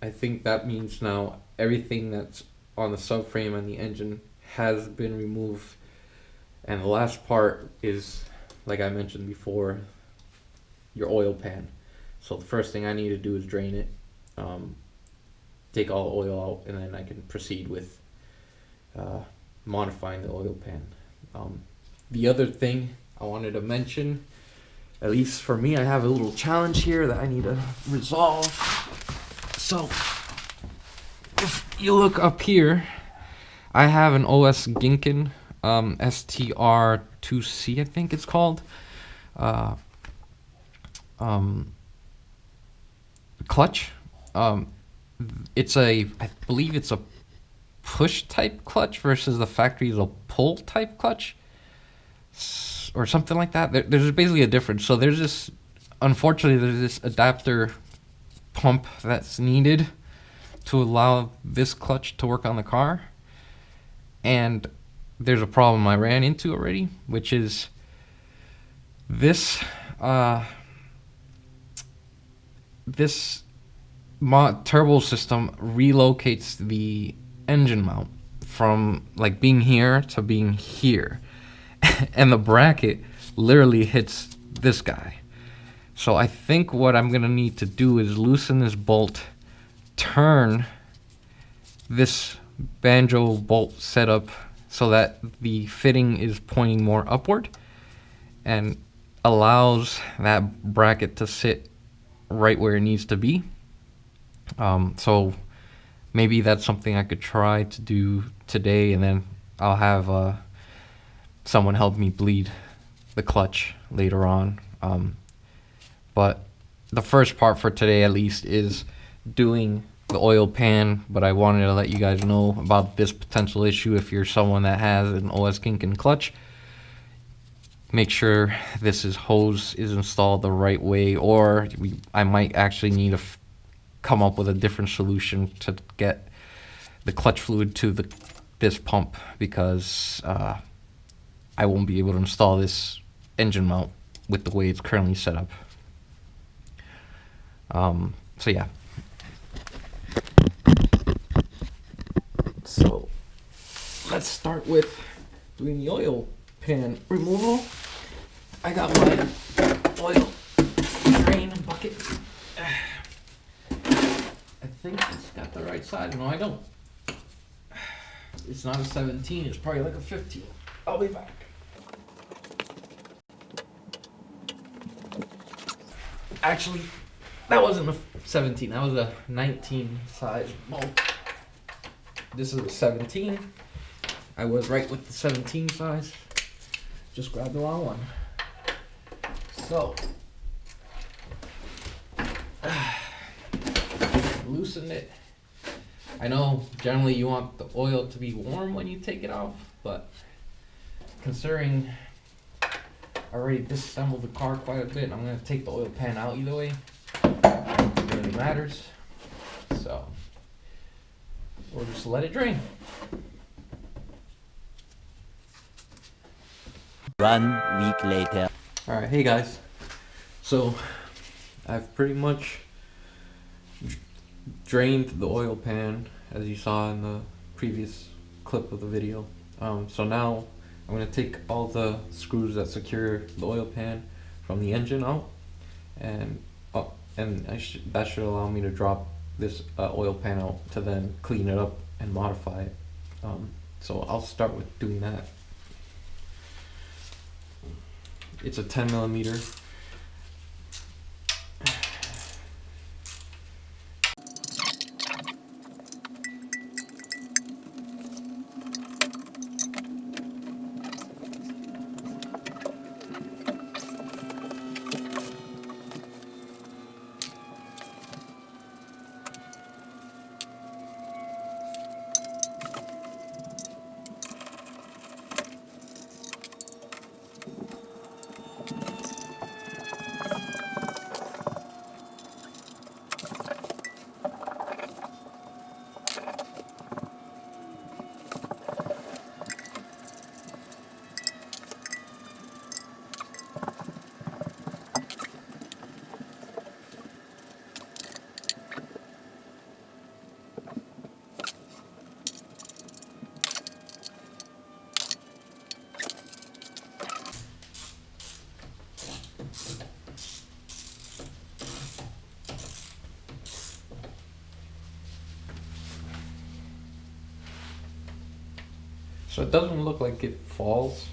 I think that means now everything that's on the subframe and the engine has been removed. And the last part is, like I mentioned before, your oil pan. So the first thing I need to do is drain it, take all the oil out, and then I can proceed with modifying the oil pan. The other thing I wanted to mention, at least for me, I have a little challenge here that I need to resolve. So if you look up here, I have an OS Giken STR2C, I think it's called. Clutch. It's I believe it's a push type clutch versus the factory's a pull type clutch, or something like that. There's basically a difference. So unfortunately, there's this adapter pump that's needed to allow this clutch to work on the car. And there's a problem I ran into already, which is this turbo system relocates the engine mount from like being here to being here. And the bracket literally hits this guy. So I think what I'm gonna need to do is loosen this bolt, turn this banjo bolt setup so that the fitting is pointing more upward and allows that bracket to sit right where it needs to be. So maybe that's something I could try to do today, and then I'll have someone help me bleed the clutch later on. But the first part for today, at least, is doing the oil pan. But I wanted to let you guys know about this potential issue. If you're someone that has an OS Giken clutch, make sure this hose is installed the right way, or I might actually need to come up with a different solution to get the clutch fluid to this pump, because I won't be able to install this engine mount with the way it's currently set up. So yeah. So let's start with doing the oil pan removal. I got my oil drain bucket. I think it's got the right size. No, I don't. It's not a 17, it's probably like a 15. I'll be back. Actually, that wasn't a 17, that was a 19 size bolt. This is a 17. I was right with the 17 size. Just grabbed the wrong one. So, loosen it. I know generally you want the oil to be warm when you take it off, but considering I already disassembled the car quite a bit, I'm going to take the oil pan out either way. It really matters. So, we'll just let it drain. 1 week later. Alright, hey guys. So, I've pretty much drained the oil pan, as you saw in the previous clip of the video. So now I'm going to take all the screws that secure the oil pan from the engine out, and that should allow me to drop this oil pan out to then clean it up and modify it. So I'll start with doing that. It's a 10 millimeter. So it doesn't look like it falls.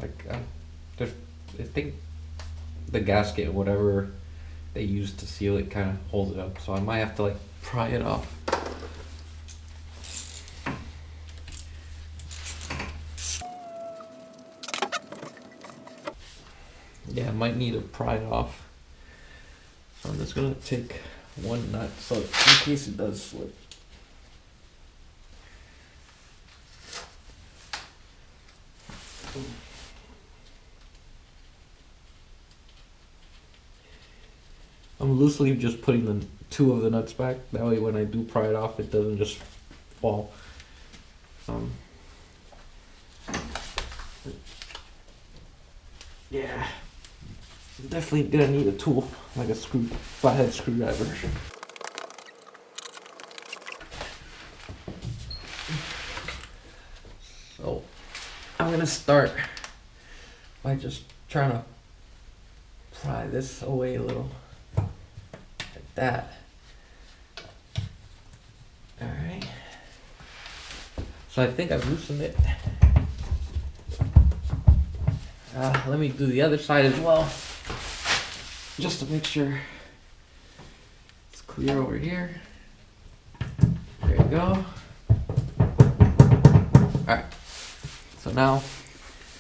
Like, I think the gasket, whatever they use to seal it, kind of holds it up. So I might have to like pry it off. Yeah, I might need to pry it off. So I'm just gonna take one nut so in case it does slip. I'm loosely just putting the two of the nuts back. That way when I do pry it off, it doesn't just fall. Yeah, definitely gonna need a tool, like a flathead screwdriver. So I'm gonna start by just trying to pry this away a little, like that. All right. So I think I've loosened it. Let me do the other side as well, just to make sure it's clear over here. There you go. Alright, so now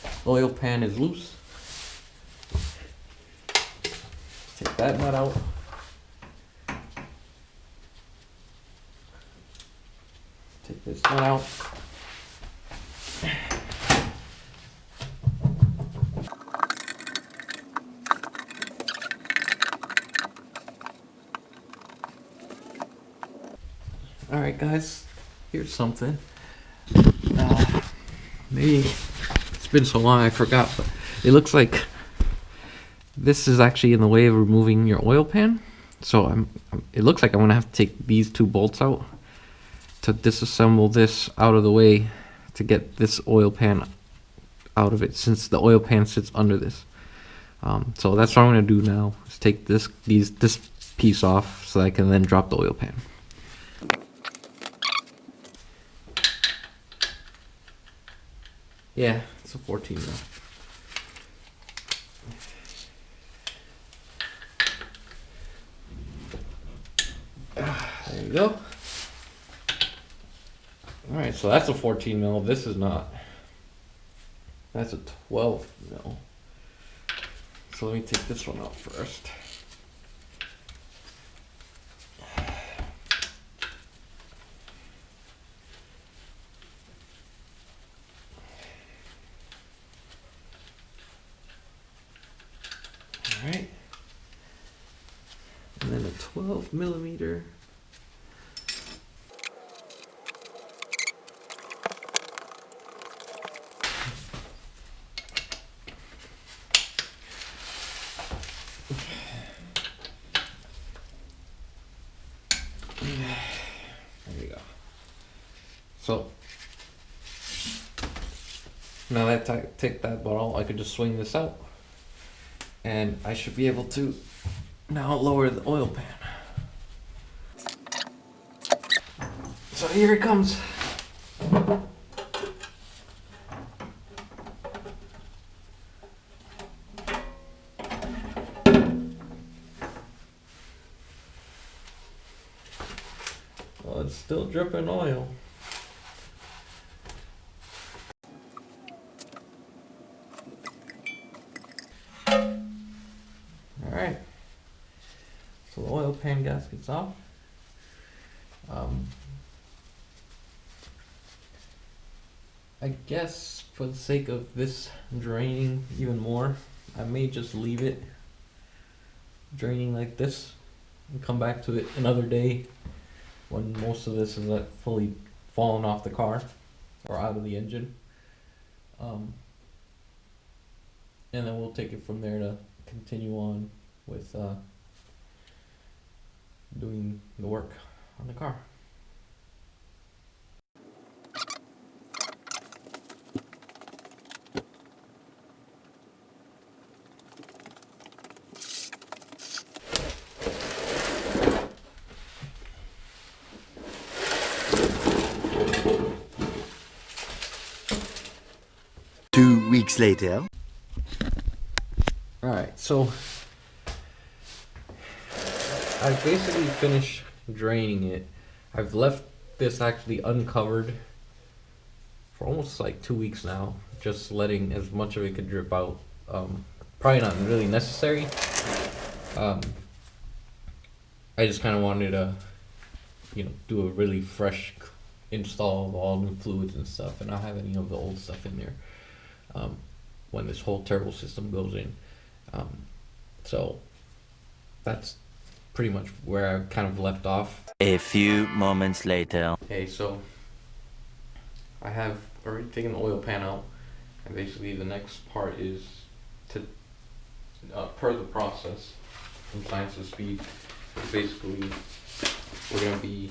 the oil pan is loose. Take that nut out. Take this nut out. Alright guys, here's something. Maybe it's been so long I forgot, but it looks like this is actually in the way of removing your oil pan. So it looks like I'm gonna have to take these two bolts out to disassemble this out of the way to get this oil pan out of it, since the oil pan sits under this. So that's what I'm gonna do now, is take this piece off so I can then drop the oil pan. Yeah, it's a 14 now. There you go. Alright, so that's a 14 mil. This is not. That's a 12 mil. So let me take this one out first. Alright. And then a 12 millimeter. There you go. So now that I take that bottle, I could just swing this out, and I should be able to now lower the oil pan. So here it comes. Well, it's still dripping oil. Alright. So the oil pan gasket's off. I guess for the sake of this draining even more, I may just leave it draining like this and come back to it another day when most of this is like fully fallen off the car or out of the engine. And then we'll take it from there to continue on with doing the work on the car. 2 weeks later. Alright, so I basically finished draining it. I've left this actually uncovered for almost like 2 weeks now, just letting as much of it could drip out. Probably not really necessary. I just kind of wanted to, do a really fresh install of all new fluids and stuff, and not have any of the old stuff in there when this whole turbo system goes in. So that's pretty much where I kind of left off. A few moments later. Okay, so I have already taken the oil pan out, and basically the next part is to, per the process from science to speed, basically we're going to be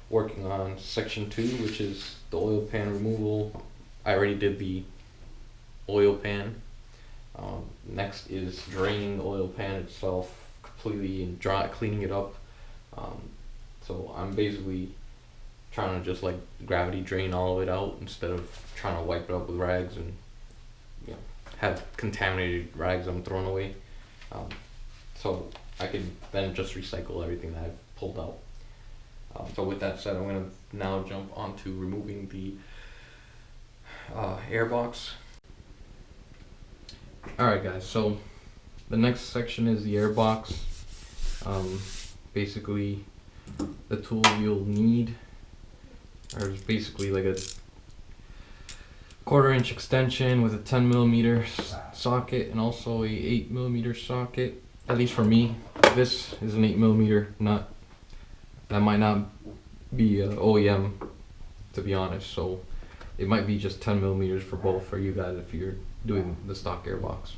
working on section 2, which is the oil pan removal. I already did the oil pan. Next is draining the oil pan itself completely and cleaning it up. So I'm basically trying to just like gravity drain all of it out instead of trying to wipe it up with rags and have contaminated rags I'm throwing away. So I can then just recycle everything that I've pulled out. So with that said, I'm going to now jump onto removing the air box. Alright guys, so the next section is the air box. Basically the tool you'll need is basically like a 1/4 inch extension with a 10mm socket and also a 8mm socket. At least for me, this is an 8mm nut. That might not be OEM, to be honest, so it might be just 10mm for both for you guys if you're doing the stock airbox.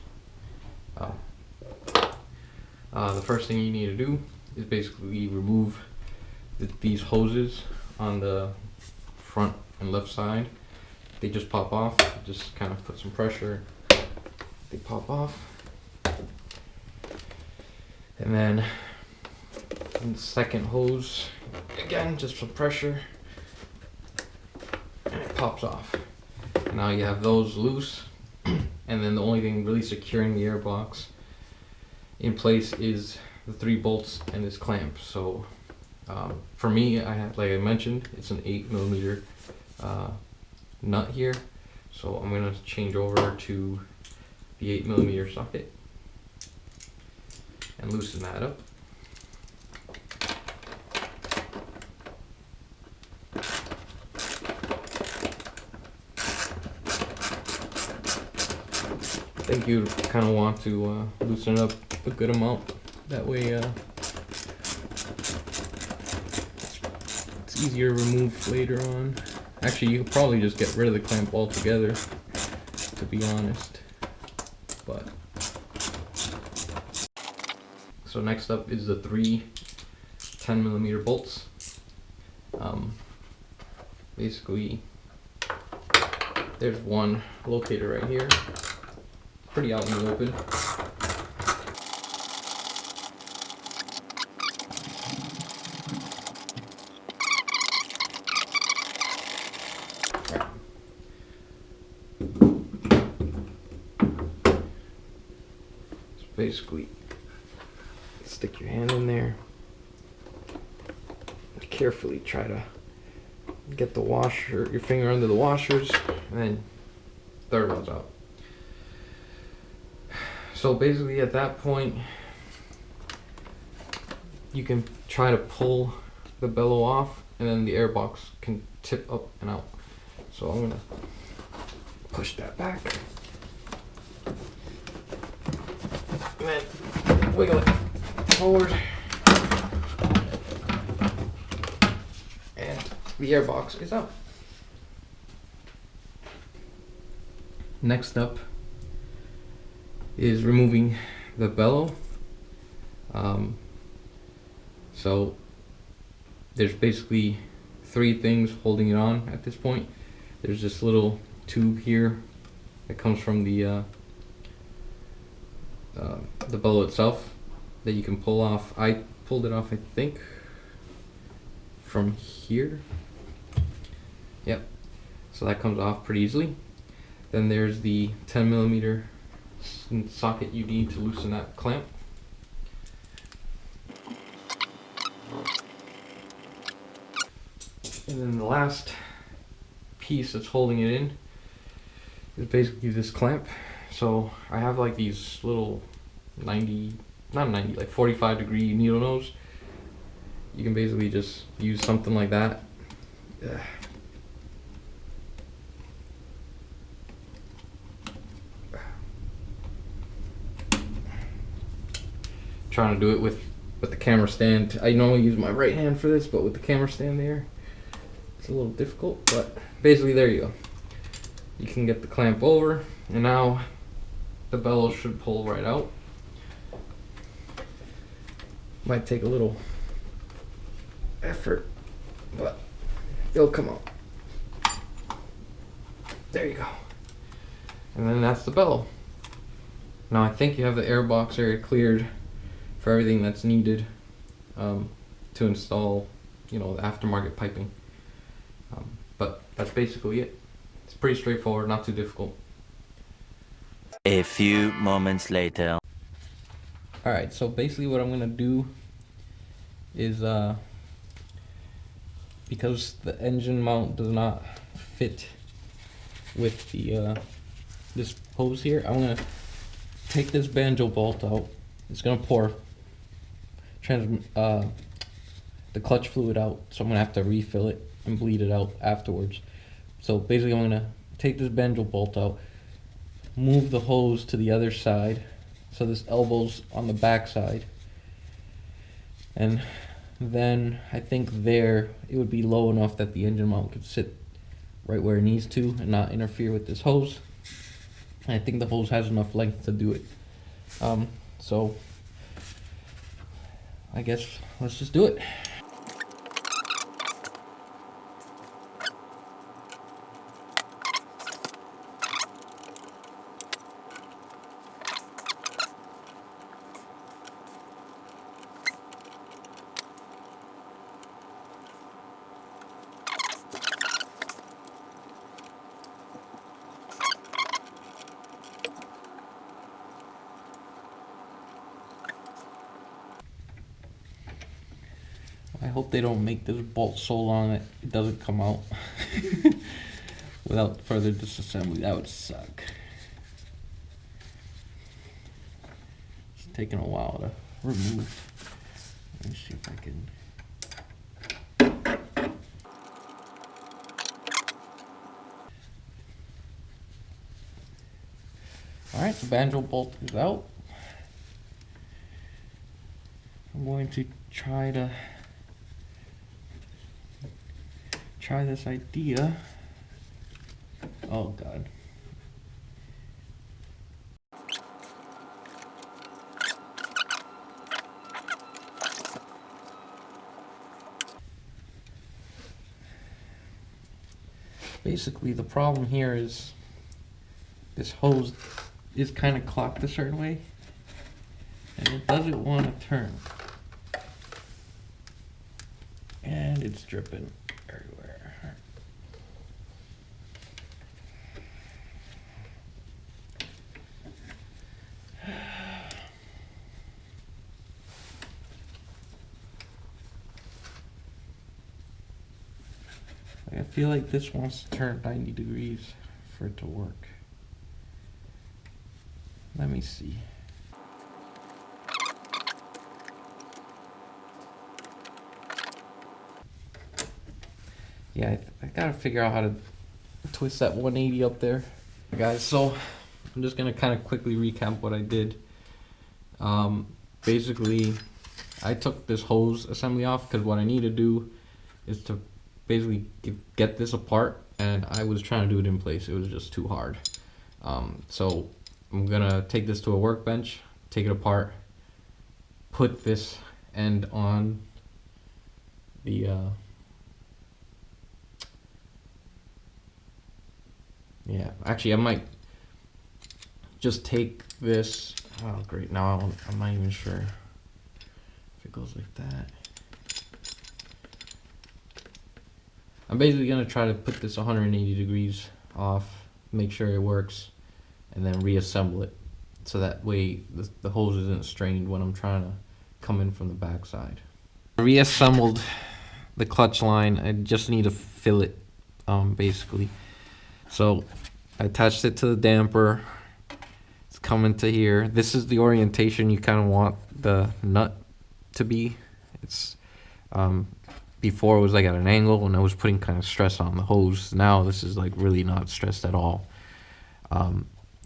The first thing you need to do is basically remove these hoses on the front and left side. They just pop off. Just kind of put some pressure. They pop off. And then the second hose, again, just some pressure. And it pops off. Now you have those loose. And then the only thing really securing the airbox in place is the 3 bolts and this clamp. So for me, like I mentioned, it's an 8mm nut here. So I'm going to change over to the 8mm socket and loosen that up. I think you kind of want to loosen it up a good amount. That way it's easier to remove later on. Actually, you could probably just get rid of the clamp altogether, to be honest. But so next up is the 3 10mm bolts. Basically, there's one located right here. Pretty out in the open. So basically, stick your hand in there. Carefully try to get the washer, your finger under the washers, and then third one's out. So basically at that point, you can try to pull the bellow off and then the airbox can tip up and out. So I'm gonna push that back. And then wiggle it forward. And the airbox is out. Next up is removing the bellow. So there's basically 3 things holding it on at this point. There's this little tube here that comes from the bellow itself that you can pull off. I pulled it off, I think, from here. Yep. So that comes off pretty easily. Then there's the 10mm socket you need to loosen that clamp. And then the last piece that's holding it in is basically this clamp. So I have like these little 45-degree needle nose. You can basically just use something like that. Trying to do it with the camera stand. I normally use my right hand for this, but with the camera stand there, it's a little difficult. But basically, there you go. You can get the clamp over, and now the bellows should pull right out. Might take a little effort, but it'll come out. There you go. And then that's the bellow. Now I think you have the air box area cleared for everything that's needed to install, the aftermarket piping. But that's basically it. It's pretty straightforward, not too difficult. A few moments later. Alright, so basically what I'm going to do is, because the engine mount does not fit with the this hose here, I'm going to take this banjo bolt out. It's going to pour the clutch fluid out, so I'm going to have to refill it and bleed it out afterwards. So basically I'm going to take this banjo bolt out, move the hose to the other side, so this elbow's on the back side, and then I think there it would be low enough that the engine mount could sit right where it needs to and not interfere with this hose. And I think the hose has enough length to do it. So I guess let's just do it. I hope they don't make this bolt so long that it doesn't come out without further disassembly. That would suck. It's taking a while to remove. Let me see if I can. Alright, the banjo bolt is out. I'm going to try this idea. Oh god. Basically the problem here is this hose is kind of clocked a certain way and it doesn't want to turn. And it's dripping everywhere. I feel like this wants to turn 90 degrees for it to work. Let me see. Yeah, I gotta figure out how to twist that 180 up there. Guys, so I'm just gonna kind of quickly recap what I did. Basically, I took this hose assembly off because what I need to do is to basically get this apart, and I was trying to do it in place. It was just too hard. So I'm gonna take this to a workbench, take it apart, put this end on the yeah, actually I might just take this. Oh great, now I'm not even sure if it goes like that. I'm basically gonna try to put this 180 degrees off make sure it works, and then reassemble it, so that way the hose isn't strained when I'm trying to come in from the backside. Reassembled the clutch line. I just need to fill it, basically. So I attached it to the damper. It's coming to here. This is the orientation you kind of want the nut to be. It's before it was like at an angle, and I was putting kind of stress on the hose. Now this is like really not stressed at all.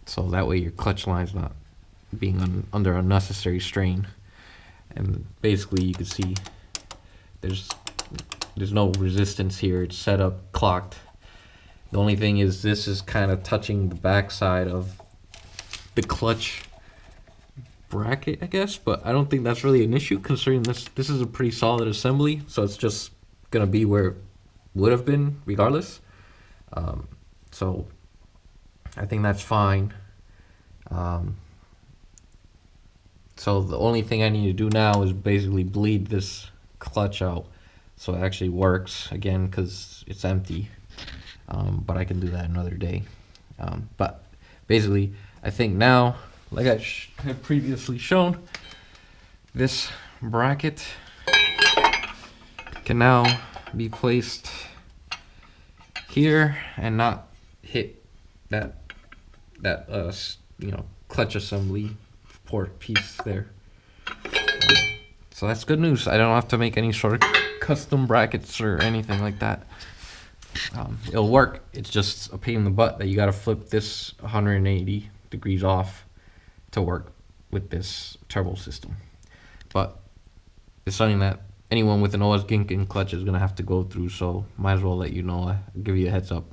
So that way your clutch line's not being under unnecessary strain. And basically you can see there's no resistance here. It's set up clocked. The only thing is this is kind of touching the backside of the clutch bracket, I guess, but I don't think that's really an issue considering this is a pretty solid assembly, so it's just gonna be where it would have been regardless. So I think that's fine. So the only thing I need to do now is basically bleed this clutch out so it actually works again, because it's empty. But I can do that another day. But basically, I think now, like I have previously shown, this bracket can now be placed here and not hit that clutch assembly port piece there. So that's good news. I don't have to make any sort of custom brackets or anything like that. It'll work. It's just a pain in the butt that you gotta flip this 180 degrees off to work with this turbo system. But it's something that anyone with an OS Giken clutch is gonna have to go through, so might as well let you know. I'll give you a heads up.